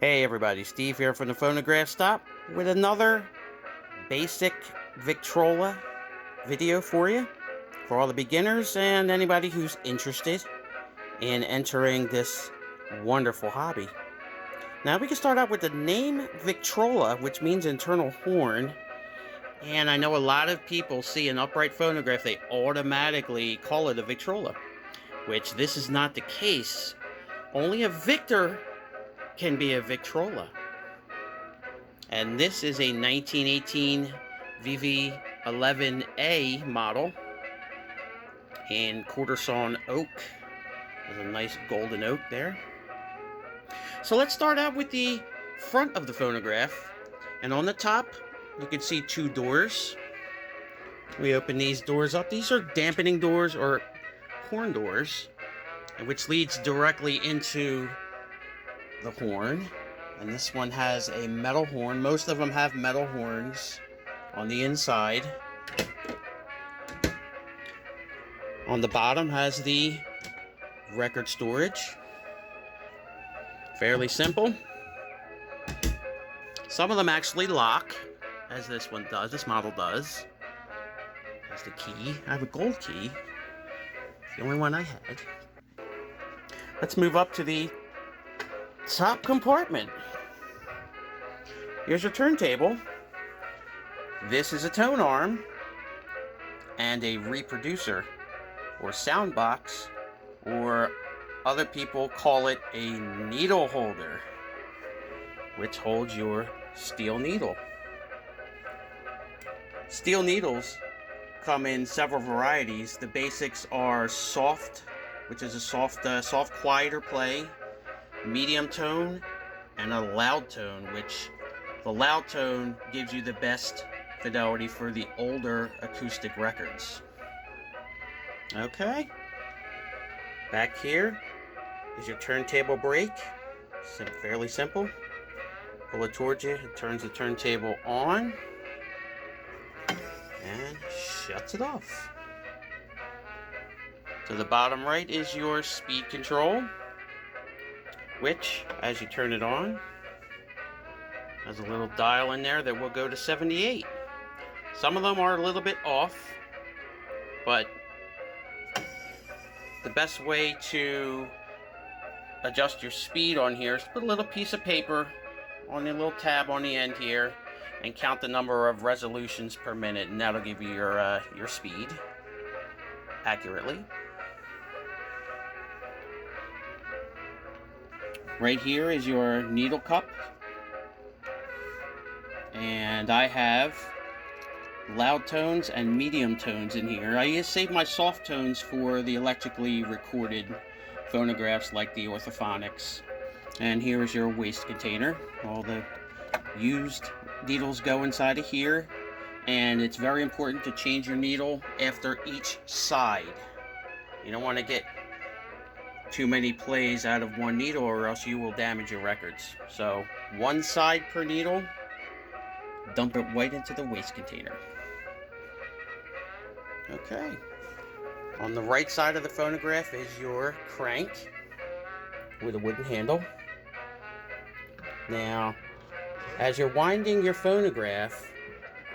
Hey everybody, Steve here from the Phonograph Stop with another basic Victrola video for you, for all the beginners and anybody who's interested in entering this wonderful hobby. Now we can start out with the name Victrola, which means internal horn, and I know a lot of people see an upright phonograph, they automatically call it a Victrola, which this is not the case. Only a Victor can be a Victrola. And this is a 1918 vv-11A model in quarter sawn oak. There's a nice golden oak there. So let's start out with the front of the phonograph. And on the top, you can see two doors. We open these doors up. These are dampening doors or horn doors, which leads directly into the horn. And this one has a metal horn. Most of them have metal horns on the inside. On the bottom has the record storage. Fairly simple. Some of them actually lock, as this one does, this model does. There's the key. I have a gold key. It's the only one I had. Let's move up to the top compartment. Here's your turntable. This is a tone arm and a reproducer or sound box, or other people call it a needle holder, which holds your steel needle. Steel needles come in several varieties. The basics are soft, which is a soft quieter play, medium tone, and a loud tone, which the loud tone gives you the best fidelity for the older acoustic records. Okay, back here is your turntable brake. Fairly simple. Pull it towards you, it turns the turntable on and shuts it off. To the bottom right is your speed control, which, as you turn it on, has a little dial in there that will go to 78. Some of them are a little bit off, but the best way to adjust your speed on here is put a little piece of paper on the little tab on the end here and count the number of resolutions per minute, and that'll give you your speed accurately. Right here is your needle cup, and I have loud tones and medium tones in here. I save my soft tones for the electrically recorded phonographs like the Orthophonics. And here is your waste container. All the used needles go inside of here, and it's very important to change your needle after each side. You don't want to get too many plays out of one needle, or else you will damage your records. So one side per needle, dump it right into the waste container. Okay, on the right side of the phonograph is your crank with a wooden handle. Now, as you're winding your phonograph,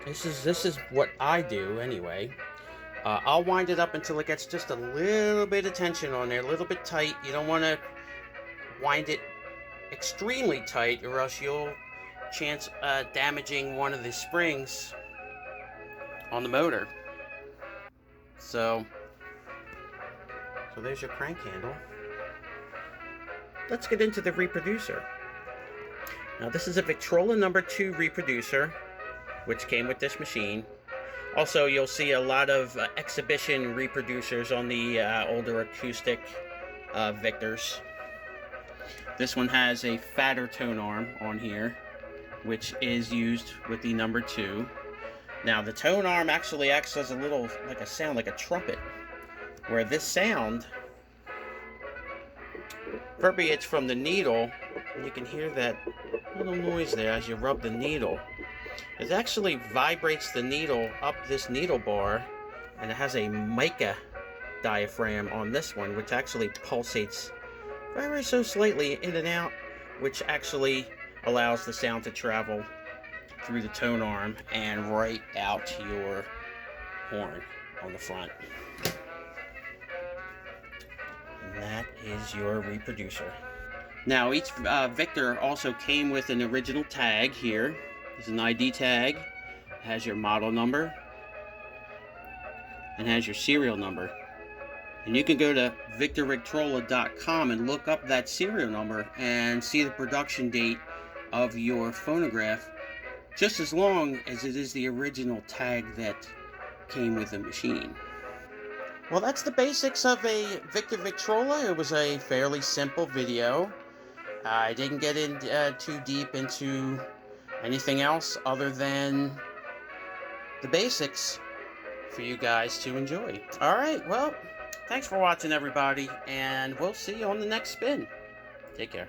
this is what I do anyway. I'll wind it up until it gets just a little bit of tension on there, a little bit tight. You don't want to wind it extremely tight, or else you'll chance damaging one of the springs on the motor. So there's your crank handle. Let's get into the reproducer. Now this is a Victrola #2 reproducer, which came with this machine. Also, you'll see a lot of exhibition reproducers on the older acoustic Victors. This one has a fatter tone arm on here, which is used with the #2. Now the tone arm actually acts as a little, like a sound, like a trumpet, where this sound permeates from the needle, and you can hear that little noise there as you rub the needle. It actually vibrates the needle up this needle bar, and it has a mica diaphragm on this one, which actually pulsates very so slightly in and out, which actually allows the sound to travel through the tone arm and right out to your horn on the front. And that is your reproducer. Now, each Victor also came with an original tag here. There's an ID tag, it has your model number, and has your serial number. And you can go to victrola.com and look up that serial number and see the production date of your phonograph, just as long as it is the original tag that came with the machine. Well, that's the basics of a Victrola. It was a fairly simple video. I didn't get in too deep into anything else other than the basics for you guys to enjoy. Alright, well, thanks for watching, everybody, and we'll see you on the next spin. Take care.